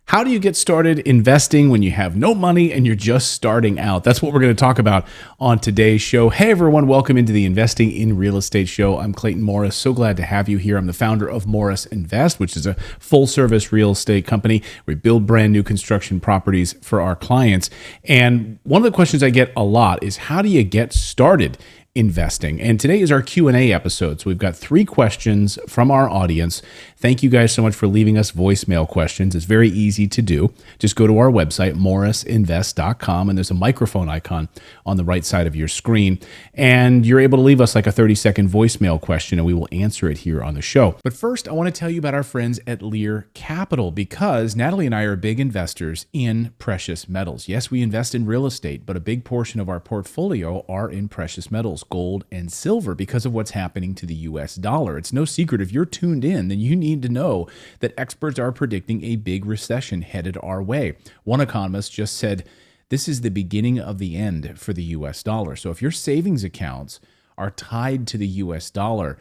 How do you get started investing when you have no money and you're just starting out? That's what we're going to talk about on today's show. Hey, everyone. Welcome into the Investing in Real Estate show. I'm Clayton Morris. So glad to have you here. I'm the founder of Morris Invest, which is a full-service real estate company. We build brand new construction properties for our clients. And one of the questions I get a lot is, how do you get started investing? And today is our Q&A episode. So we've got 3 questions from our audience. Thank you guys so much for leaving us voicemail questions. It's very easy to do. Just go to our website, morrisinvest.com, and there's a microphone icon on the right side of your screen. And you're able to leave us like a 30-second voicemail question, and we will answer it here on the show. But first, I want to tell you about our friends at Lear Capital, because Natalie and I are big investors in precious metals. Yes, we invest in real estate, but a big portion of our portfolio are in precious metals, gold and silver, because of what's happening to the US dollar. It's no secret, if you're tuned in, then you need to know that experts are predicting a big recession headed our way. One economist just said, this is the beginning of the end for the US dollar. So if your savings accounts are tied to the US dollar,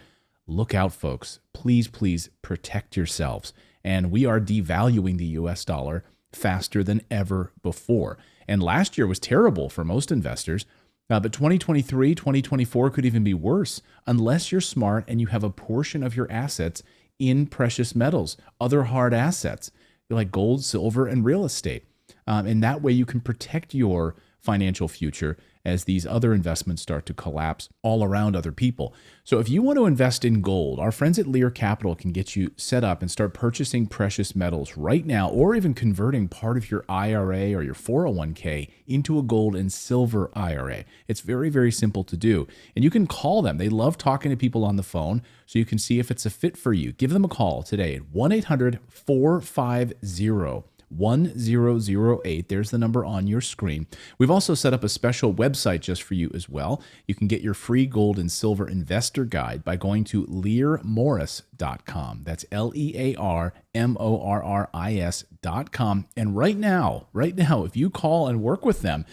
look out, folks. Please, please protect yourselves. And we are devaluing the US dollar faster than ever before. And last year was terrible for most investors. But 2023, 2024 could even be worse unless you're smart and you have a portion of your assets in precious metals, other hard assets like gold, silver, and real estate. And that way you can protect your financial future as these other investments start to collapse all around other people. So if you want to invest in gold, our friends at Lear Capital can get you set up and start purchasing precious metals right now, or even converting part of your IRA or your 401k into a gold and silver IRA. It's very, very simple to do. And you can call them. They love talking to people on the phone, so you can see if it's a fit for you. Give them a call today at 1-800-450-1008. There's the number on your screen. We've also set up a special website just for you as well. You can get your free gold and silver investor guide by going to learmorris.com. That's LEARMORRIS.com. And right now, if you call and work with them,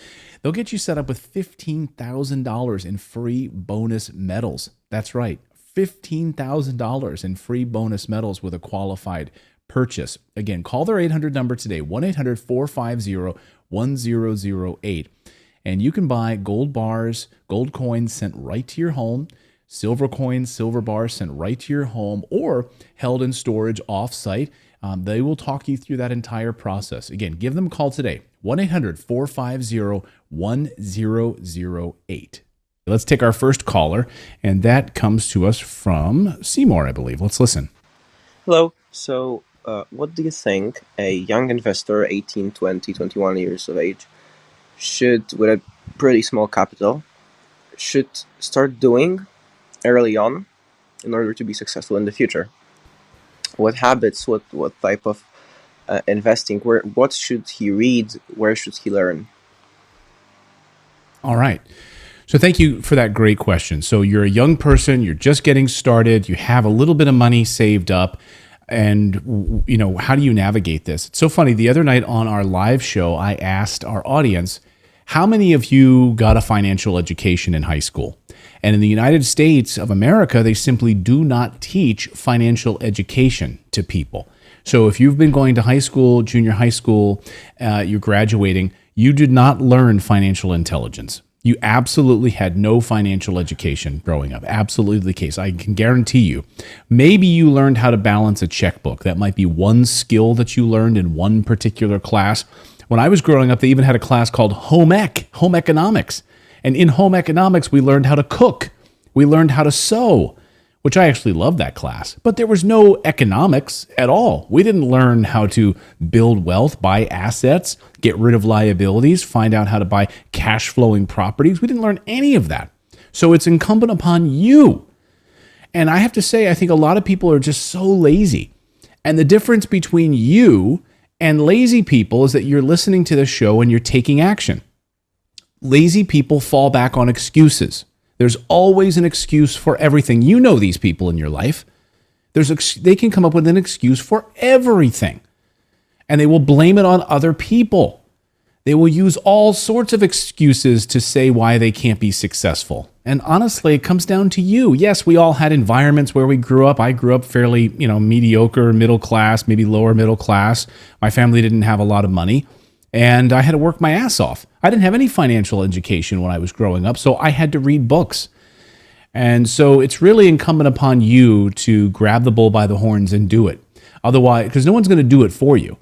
they'll get you set up with $15,000 in free bonus metals. That's right, $15,000 in free bonus metals with a qualified purchase. Again, call their 800 number today, 1-800-450-1008. And you can buy gold bars, gold coins sent right to your home, silver coins, silver bars sent right to your home, or held in storage off-site. They will talk you through that entire process. Again, give them a call today, 1-800-450-1008. Let's take our first caller, and that comes to us from Seymour, I believe. Let's listen. Hello. So, what do you think a young investor, 18, 20, 21 years of age, should, with a pretty small capital, should start doing early on in order to be successful in the future? What habits, what type of investing, what should he read, where should he learn? All right. So thank you for that great question. So you're a young person, you're just getting started, you have a little bit of money saved up. And, how do you navigate this? It's so funny. The other night on our live show, I asked our audience, how many of you got a financial education in high school? And in the United States of America, they simply do not teach financial education to people. So if you've been going to high school, junior high school, you're graduating, you did not learn financial intelligence. You absolutely had no financial education growing up. Absolutely the case. I can guarantee you. Maybe you learned how to balance a checkbook. That might be one skill that you learned in one particular class. When I was growing up, they even had a class called home economics. And in home economics, we learned how to cook. We learned how to sew, which I actually loved that class. But there was no economics at all. We didn't learn how to build wealth, buy assets, get rid of liabilities, find out how to buy cash flowing properties. We didn't learn any of that. So it's incumbent upon you. And I have to say, I think a lot of people are just so lazy. And the difference between you and lazy people is that you're listening to the show and you're taking action. Lazy people fall back on excuses. There's always an excuse for everything. You know these people in your life. They can come up with an excuse for everything. And they will blame it on other people. They will use all sorts of excuses to say why they can't be successful. And honestly, it comes down to you. Yes, we all had environments where we grew up. I grew up fairly, mediocre, middle class, maybe lower middle class. My family didn't have a lot of money, and I had to work my ass off. I didn't have any financial education when I was growing up, so I had to read books. And so it's really incumbent upon you to grab the bull by the horns and do it. Otherwise, because no one's going to do it for you.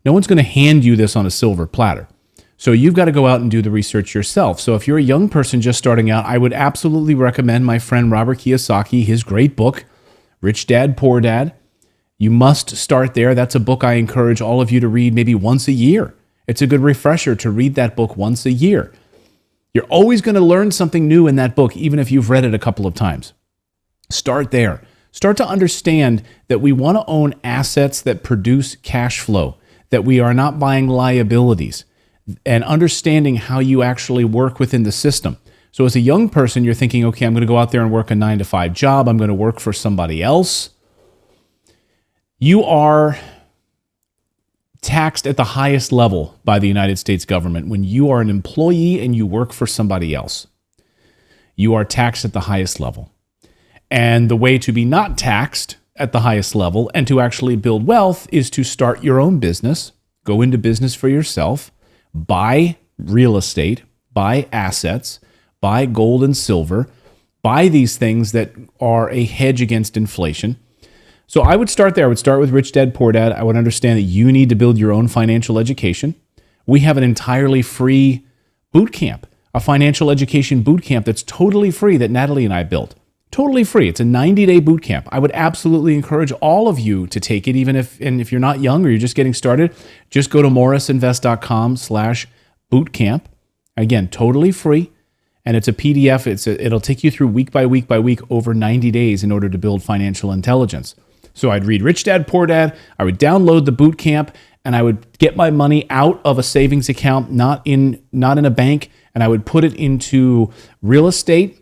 No one's going to hand you this on a silver platter. So you've got to go out and do the research yourself. So if you're a young person just starting out, I would absolutely recommend my friend Robert Kiyosaki, his great book, Rich Dad, Poor Dad. You must start there. That's a book I encourage all of you to read maybe once a year. It's a good refresher to read that book once a year. You're always going to learn something new in that book, even if you've read it a couple of times. Start there. Start to understand that we want to own assets that produce cash flow, that we are not buying liabilities, and understanding how you actually work within the system. So as a young person, you're thinking, okay, I'm going to go out there and work a 9-to-5 job. I'm going to work for somebody else. You are taxed at the highest level by the United States government when you are an employee and you work for somebody else. You are taxed at the highest level. And the way to be not taxed at the highest level and to actually build wealth is to start your own business, go into business for yourself, buy real estate, buy assets, buy gold and silver, buy these things that are a hedge against inflation. So I would start there. I would start with Rich Dad, Poor Dad. I would understand that you need to build your own financial education. We have an entirely free boot camp, a financial education boot camp that's totally free that Natalie and I built. Totally free. It's a 90-day boot camp. I would absolutely encourage all of you to take it, even if you're not young or you're just getting started. Just go to morrisinvest.com/bootcamp. Again, totally free. And it's a PDF. It'll take you through week by week by week over 90 days in order to build financial intelligence. So I'd read Rich Dad, Poor Dad. I would download the boot camp, and I would get my money out of a savings account, not in a bank, and I would put it into real estate.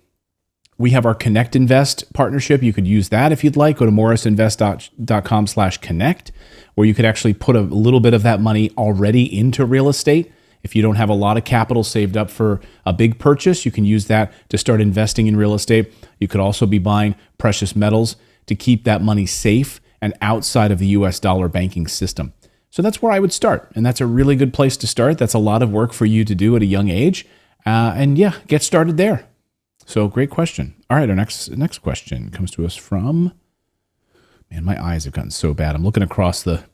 We have our Connect Invest partnership. You could use that if you'd like. Go to morrisinvest.com/connect, where you could actually put a little bit of that money already into real estate. If you don't have a lot of capital saved up for a big purchase, you can use that to start investing in real estate. You could also be buying precious metals to keep that money safe and outside of the US dollar banking system. So that's where I would start. And that's a really good place to start. That's a lot of work for you to do at a young age. And yeah, get started there. So great question. All right, our next question comes to us from, man, my eyes have gotten so bad. I'm looking across the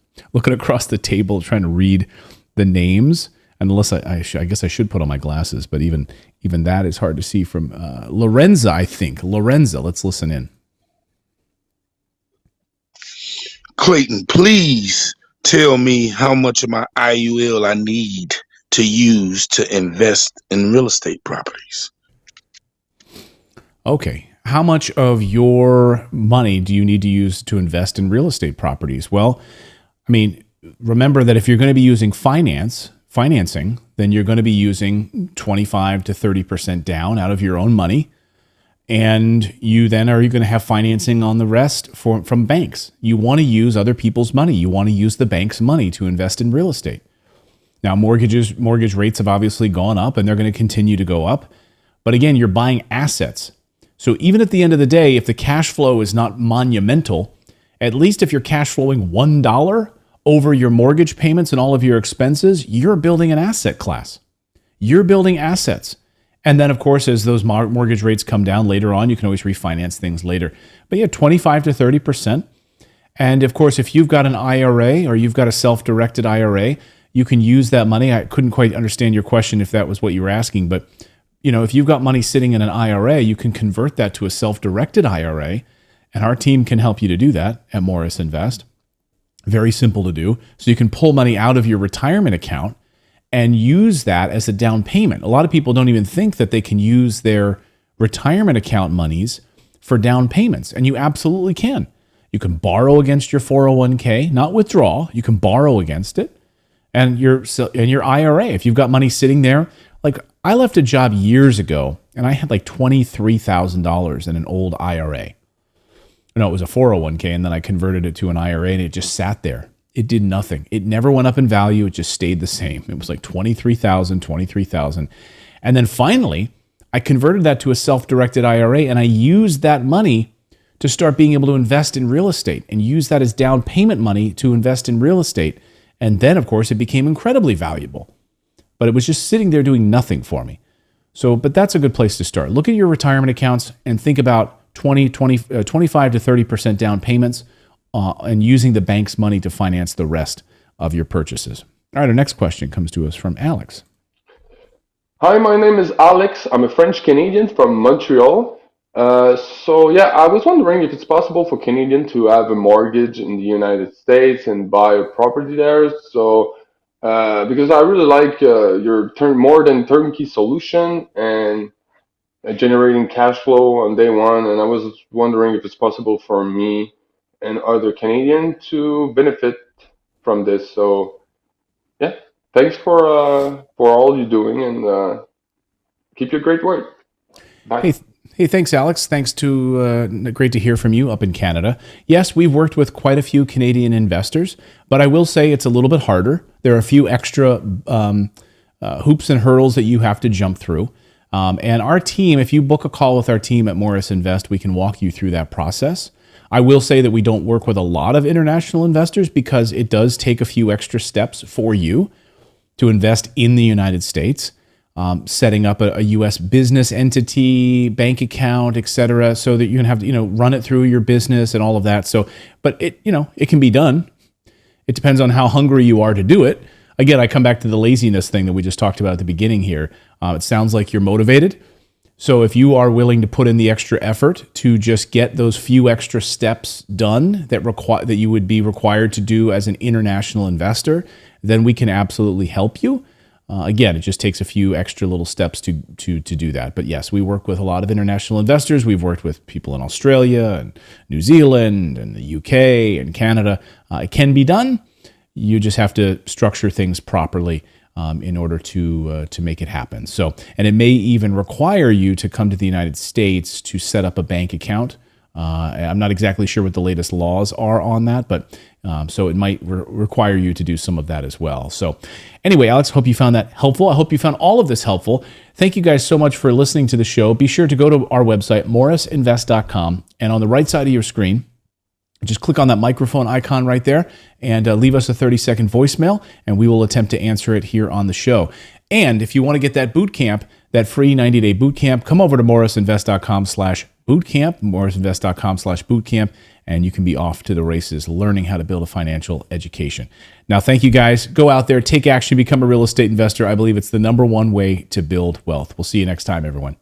table trying to read the names. Unless I guess I should put on my glasses, but even that is hard to see from Lorenza, I think. Lorenza, let's listen in. Clayton, please tell me how much of my IUL I need to use to invest in real estate properties. Okay. How much of your money do you need to use to invest in real estate properties? Well, I mean, remember that if you're going to be using financing, then you're going to be using 25 to 30% down out of your own money. And you then are you going to have financing on the rest from banks. You want to use other people's money. You want to use the bank's money to invest in real estate. Now, mortgage rates have obviously gone up, and they're going to continue to go up. But again, you're buying assets. So even at the end of the day, if the cash flow is not monumental, at least if you're cash flowing $1 over your mortgage payments and all of your expenses, you're building an asset class. You're building assets. And then, of course, as those mortgage rates come down later on, you can always refinance things later. But yeah, 25 to 30%. And of course, if you've got an IRA or you've got a self-directed IRA, you can use that money. I couldn't quite understand your question if that was what you were asking, but if you've got money sitting in an IRA, you can convert that to a self-directed IRA, and our team can help you to do that at Morris Invest. Very simple to do. So you can pull money out of your retirement account and use that as a down payment. A lot of people don't even think that they can use their retirement account monies for down payments, and you absolutely can. You can borrow against your 401k, not withdraw. You can borrow against it, and your IRA. If you've got money sitting there, like I left a job years ago, and I had like $23,000 in an old IRA. No, it was a 401k, and then I converted it to an IRA, and it just sat there. It did nothing. It never went up in value. It just stayed the same. It was like 23,000. And then finally, I converted that to a self-directed IRA, and I used that money to start being able to invest in real estate and use that as down payment money to invest in real estate. And then, of course, it became incredibly valuable. But it was just sitting there doing nothing for me. So, but that's a good place to start. Look at your retirement accounts and think about 25 to 30% down payments and using the bank's money to finance the rest of your purchases. All right, our next question comes to us from Alex. Hi, my name is Alex. I'm a French Canadian from Montreal. I was wondering if it's possible for Canadian to have a mortgage in the United States and buy a property there. Because I really like your more than turnkey solution and generating cash flow on day one. And I was wondering if it's possible for me and other Canadian to benefit from this. So, yeah, thanks for all you're doing, and keep your great work. Bye. Hey, thanks, Alex. Thanks to great to hear from you up in Canada. Yes, we've worked with quite a few Canadian investors, but I will say it's a little bit harder. There are a few extra hoops and hurdles that you have to jump through. And our team, if you book a call with our team at Morris Invest, we can walk you through that process. I will say that we don't work with a lot of international investors because it does take a few extra steps for you to invest in the United States, setting up a U.S. business entity, bank account, et cetera, so that you can have run it through your business and all of that. So, but it can be done. It depends on how hungry you are to do it. Again, I come back to the laziness thing that we just talked about at the beginning here. It sounds like you're motivated. So if you are willing to put in the extra effort to just get those few extra steps done that you would be required to do as an international investor, then we can absolutely help you. Again, it just takes a few extra little steps to do that. But yes, we work with a lot of international investors. We've worked with people in Australia and New Zealand and the UK and Canada. It can be done. You just have to structure things properly in order to make it happen. So, and it may even require you to come to the United States to set up a bank account. I'm not exactly sure what the latest laws are on that, but so it might require you to do some of that as well. So anyway, Alex, hope you found that helpful. I hope you found all of this helpful. Thank you guys so much for listening to the show. Be sure to go to our website, morrisinvest.com, and on the right side of your screen, just click on that microphone icon right there and leave us a 30-second voicemail, and we will attempt to answer it here on the show. And if you want to get that boot camp, that free 90-day boot camp, come over to morrisinvest.com/bootcamp, morrisinvest.com/bootcamp, and you can be off to the races learning how to build a financial education. Now, thank you guys. Go out there, take action, become a real estate investor. I believe it's the number one way to build wealth. We'll see you next time, everyone.